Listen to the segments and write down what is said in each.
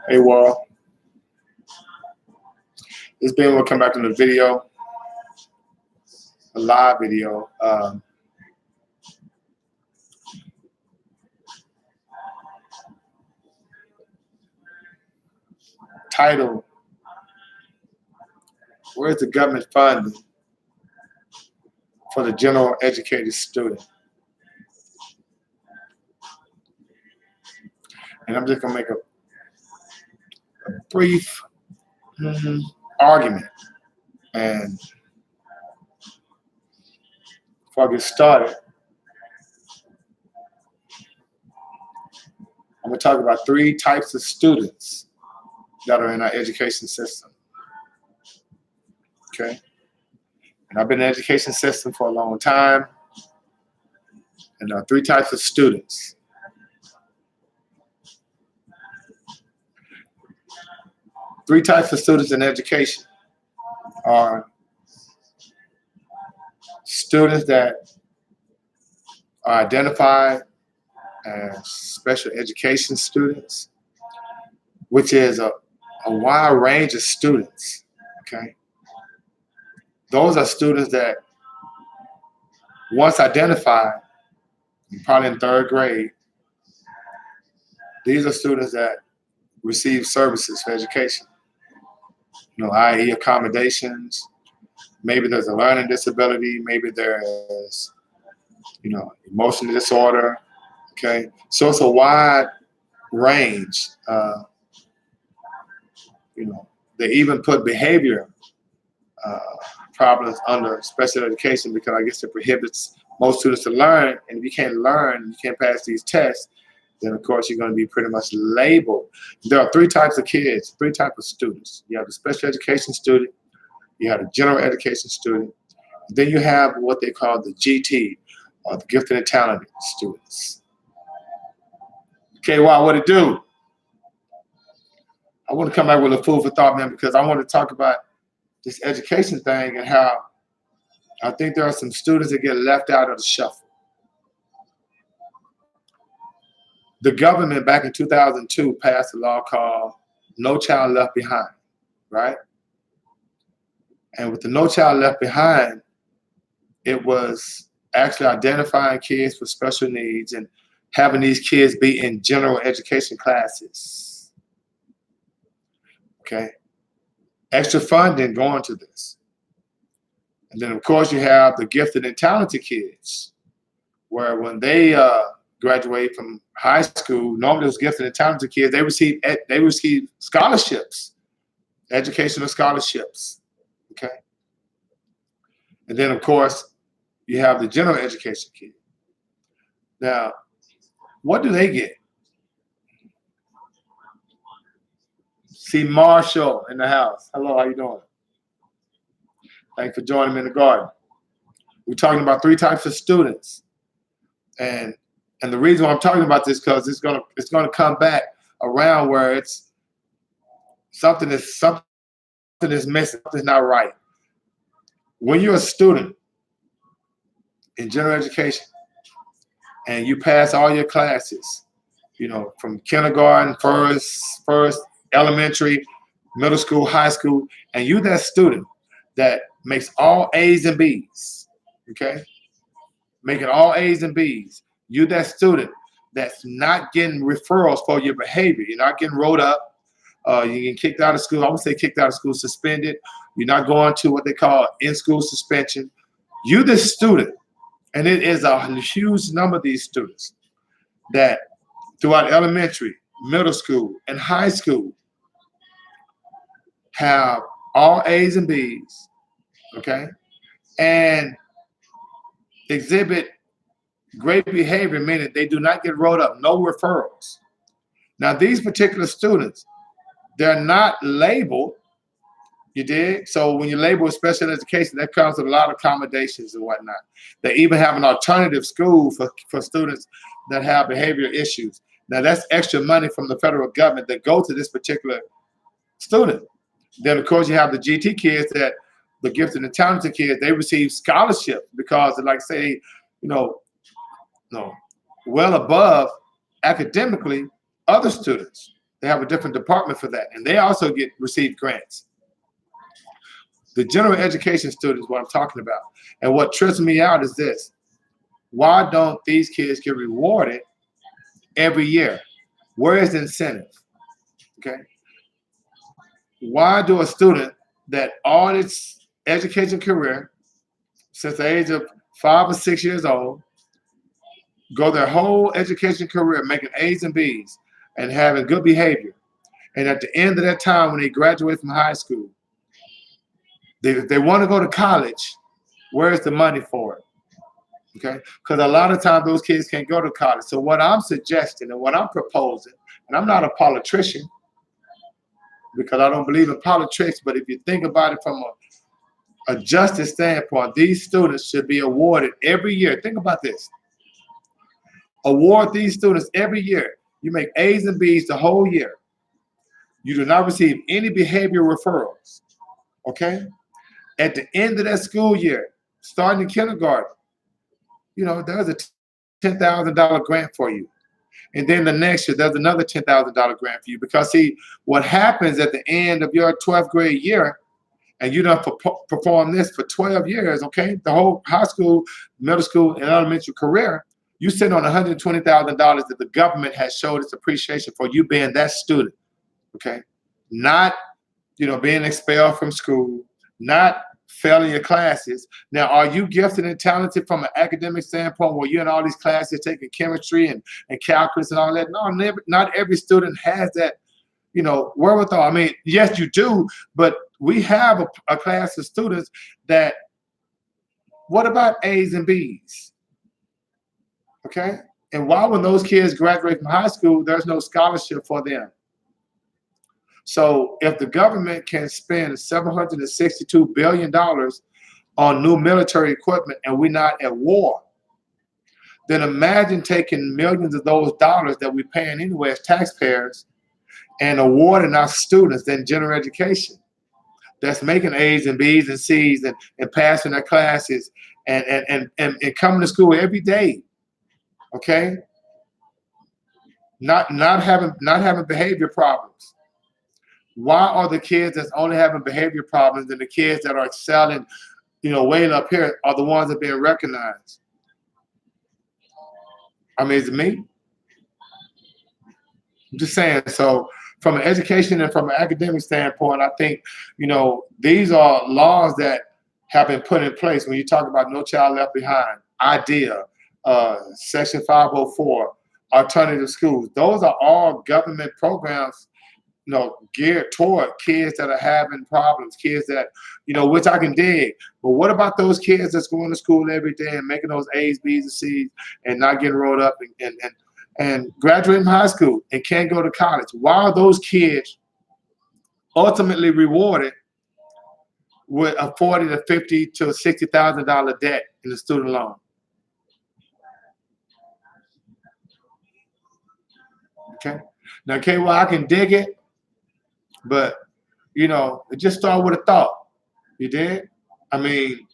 Hey, world. This being will come back to the video, a live video. Title: Where's the government funding for the general educated student? And I'm just gonna make a brief argument. And before I get started, I'm gonna talk about 3 types of students that are in our education system. Okay? And I've been in the education system for a long time. And there are 3 types of students. Three types of students in education are students that are identified as special education students, which is a wide range of students, okay? Those are students that once identified, probably in 3rd grade, these are students that receive services for education. I.e. accommodations, maybe there's a learning disability, maybe there's, emotional disorder, okay? So it's a wide range. They even put behavior problems under special education because I guess it prohibits most students to learn, and if you can't learn, you can't pass these tests, then of course you're going to be pretty much labeled. There are 3 types of kids, 3 types of students. You have the special education student, you have the general education student, then you have what they call the GT, or the gifted and talented students. Okay, wow, what it do? I want to come back with a food for thought, man, because I want to talk about this education thing and how I think there are some students that get left out of the shuffle. The government back in 2002 passed a law called No Child Left Behind, right? And with the No Child Left Behind, it was actually identifying kids with special needs and having these kids be in general education classes. Okay? Extra funding going to this. And then, of course, you have the gifted and talented kids, where when they graduate from high school, normally those gifted and talented kids, they receive scholarships, educational scholarships, okay? And then, of course, you have the general education kid. Now, what do they get? See Marshall in the house. Hello, how you doing? Thanks for joining me in the garden. We're talking about 3 types of students. And the reason why I'm talking about this because it's gonna come back around where it's something is missing, something's not right. When you're a student in general education and you pass all your classes, from kindergarten, first, elementary, middle school, high school, and you that student that makes all A's and B's, okay? Making all A's and B's. You that student that's not getting referrals for your behavior. You're not getting rolled up. You're getting kicked out of school. I would say kicked out of school, suspended. You're not going to what they call in-school suspension. You the student, and it is a huge number of these students that throughout elementary, middle school, and high school have all A's and B's, okay? And exhibit great behavior, meaning they do not get rolled up, no referrals. Now, these particular students, they're not labeled, you dig? So when you label special education, that comes with a lot of accommodations and whatnot. They even have an alternative school for students that have behavioral issues. Now, that's extra money from the federal government that go to this particular student. Then, of course, you have the GT kids that the gifted and talented kids, they receive scholarships because, like say, well above academically other students. They have a different department for that, and they also receive grants. The general education students, what I'm talking about, and what trips me out is this: why don't these kids get rewarded every year? Where is the incentive? Okay, why do a student that all its education career since the age of 5 or 6 years old, go their whole education career making A's and B's and having good behavior, and at the end of that time when they graduate from high school, they want to go to college, where's the money for it? Okay, because a lot of times those kids can't go to college. So what I'm suggesting and what I'm proposing, and I'm not a politician because I don't believe in politics, but if you think about it from a justice standpoint, these students should be awarded every year. Think about this. Award these students every year. You make A's and B's the whole year. You do not receive any behavior referrals. Okay? At the end of that school year, starting in kindergarten, you know, there's a $10,000 grant for you. And then the next year, there's another $10,000 grant for you. Because see, what happens at the end of your 12th grade year, and you don't perform this for 12 years, okay? The whole high school, middle school, and elementary career, you sit on $120,000 that the government has showed its appreciation for you being that student, okay? Not, you know, being expelled from school, not failing your classes. Now, are you gifted and talented from an academic standpoint where you're in all these classes taking chemistry and calculus and all that? No, not every student has that, you know, wherewithal. I mean, yes, you do, but we have a class of students that, what about A's and B's? Okay? And why, when those kids graduate from high school, there's no scholarship for them? So if the government can spend $762 billion on new military equipment and we're not at war, then imagine taking millions of those dollars that we're paying anyway as taxpayers and awarding our students then general education that's making A's and B's and C's and passing their classes and coming to school every day. Okay? Not having behavior problems. Why are the kids that's only having behavior problems and the kids that are excelling, you know, way up here are the ones that are being recognized? I mean, is it me? I'm just saying. So from an education and from an academic standpoint, I think, you know, these are laws that have been put in place. When you talk about No Child Left Behind, IDEA, Section 504, alternative schools, those are all government programs, you know, geared toward kids that are having problems, kids that, you know, which I can dig. But what about those kids that's going to school every day and making those A's, B's, and C's and not getting rolled up and graduating from high school and can't go to college? Why are those kids ultimately rewarded with a $40,000 to $50,000 to $60,000 debt in the student loan? Okay. Now, okay, well, I can dig it, but, you know, it just started with a thought. You did? I mean,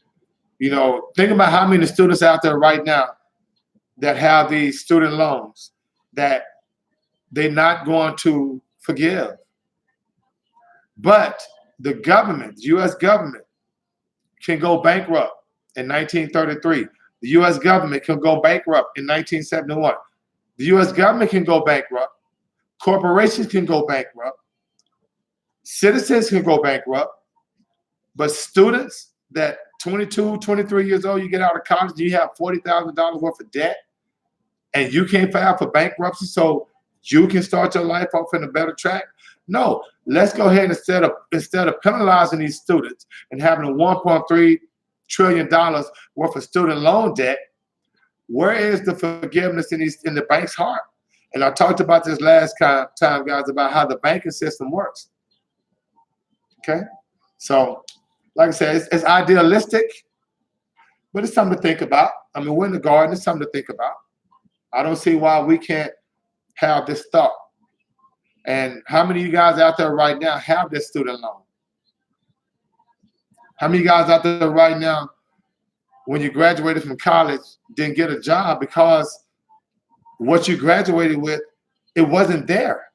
you know, think about how many students out there right now that have these student loans that they're not going to forgive. But the government, the U.S. government, can go bankrupt in 1933. The U.S. government can go bankrupt in 1971. The U.S. government can go bankrupt. Corporations can go bankrupt. Citizens can go bankrupt. But students that 22, 23 years old, you get out of college, you have $40,000 worth of debt, and you can't file for bankruptcy so you can start your life off in a better track? No, let's go ahead, instead of penalizing these students and having a $1.3 trillion worth of student loan debt, where is the forgiveness in the bank's heart? And I talked about this last time, guys, about how the banking system works. Okay? So, like I said, it's idealistic, but it's something to think about. I mean, we're in the garden, it's something to think about. I don't see why we can't have this thought. And how many of you guys out there right now have this student loan? How many of you guys out there right now, when you graduated from college, didn't get a job because what you graduated with, it wasn't there?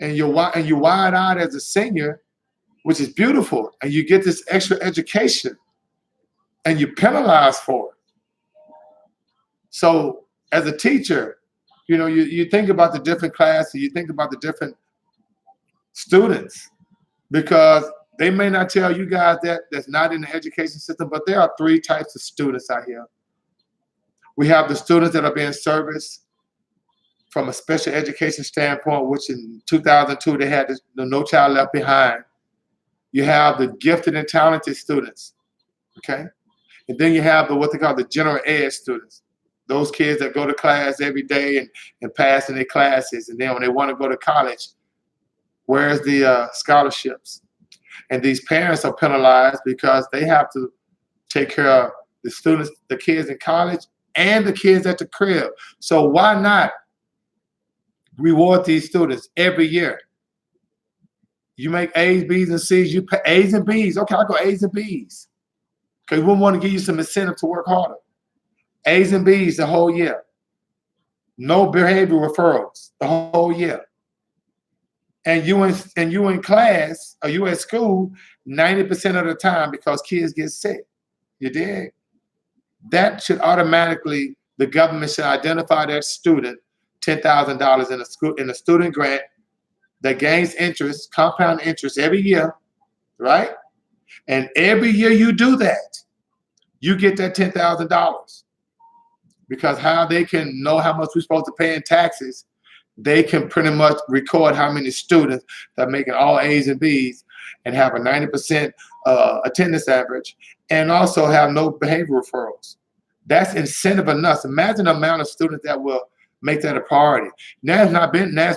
and you're wide-eyed as a senior, which is beautiful, and you get this extra education, and you're penalized for it. So as a teacher, you know, you think about the different classes, you think about the different students, because they may not tell you guys that's not in the education system, but there are 3 types of students out here. We have the students that are being serviced from a special education standpoint, which in 2002 they had the No Child Left Behind. You have the gifted and talented students, okay? And then you have what they call the general ed students. Those kids that go to class every day and pass in their classes, and then when they want to go to college, where's the scholarships? And these parents are penalized because they have to take care of the students, the kids in college, and the kids at the crib. So why not reward these students every year? You make A's, B's, and C's. You pay A's and B's. Okay, I'll go A's and B's. Okay, we want to give you some incentive to work harder. A's and B's the whole year. No behavior referrals the whole year. And you in class, or you at school 90% of the time because kids get sick. You dig? That should automatically, the government should identify that student $10,000 in a student grant that gains interest, compound interest every year, right? And every year you do that, you get that $10,000. Because how they can know how much we're supposed to pay in taxes, they can pretty much record how many students that are making all A's and B's and have a 90% attendance average, and also have no behavior referrals. That's incentive enough. Imagine the amount of students that will make that a priority. Now it's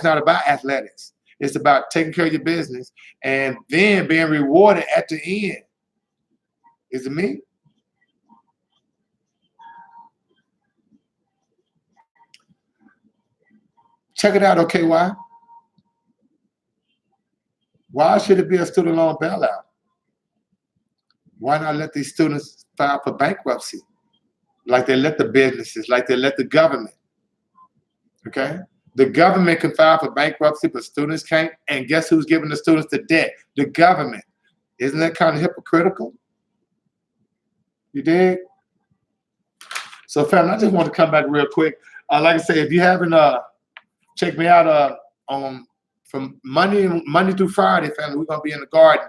not about athletics. It's about taking care of your business and then being rewarded at the end. Is it me? Check it out, okay, why? Why should it be a student loan bailout? Why not let these students file for bankruptcy like they let the businesses, like they let the government, okay? The government can file for bankruptcy, but students can't. And guess who's giving the students the debt? The government. Isn't that kind of hypocritical? You dig? So, family, I just want to come back real quick. Like I say, if you haven't checked me out on from Monday through Friday, family, we're gonna be in the garden,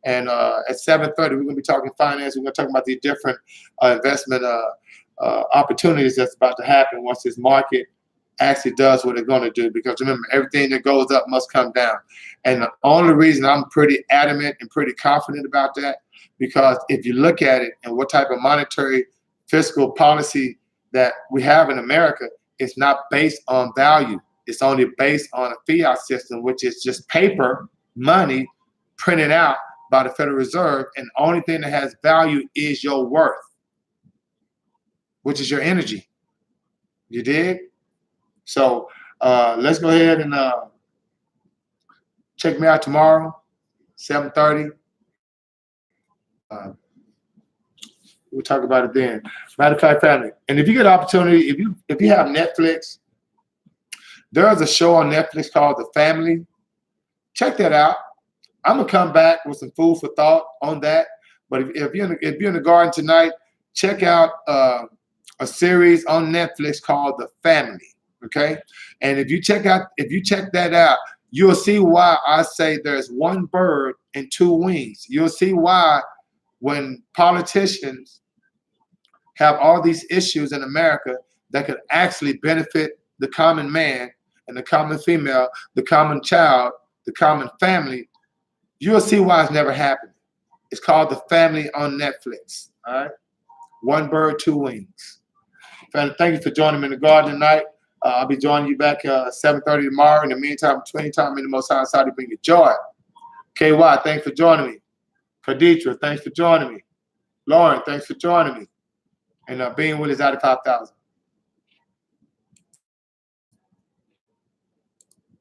and at 7:30 we're gonna be talking finance. We're gonna talk about the different investment opportunities that's about to happen once this market actually does what it's going to do. Because remember, everything that goes up must come down. And the only reason I'm pretty adamant and pretty confident about that, because if you look at it and what type of monetary fiscal policy that we have in America, it's not based on value. It's only based on a fiat system, which is just paper money printed out by the Federal Reserve. And the only thing that has value is your worth, which is your energy. You dig? So let's go ahead and check me out tomorrow, 7:30. We'll talk about it then. Matter of fact, family, and if you get an opportunity, if you have Netflix, there is a show on Netflix called The Family. Check that out. I'm gonna come back with some food for thought on that. But if you're in the garden tonight, check out a series on Netflix called The Family. Okay, and if you check that out, you'll see why I say there's one bird and two wings. You'll see why when politicians have all these issues in America that could actually benefit the common man and the common female, the common child, the common family, you'll see why it's never happened. It's called The Family on Netflix. All right, one bird, two wings. Family, thank you for joining me in the garden tonight. I'll be joining you back 7:30 tomorrow. In the meantime, between time, in the Most High side to bring you joy. KY, thanks for joining me. Khaditra, thanks for joining me. Lauren, thanks for joining me. And Being Willis out of 5,000.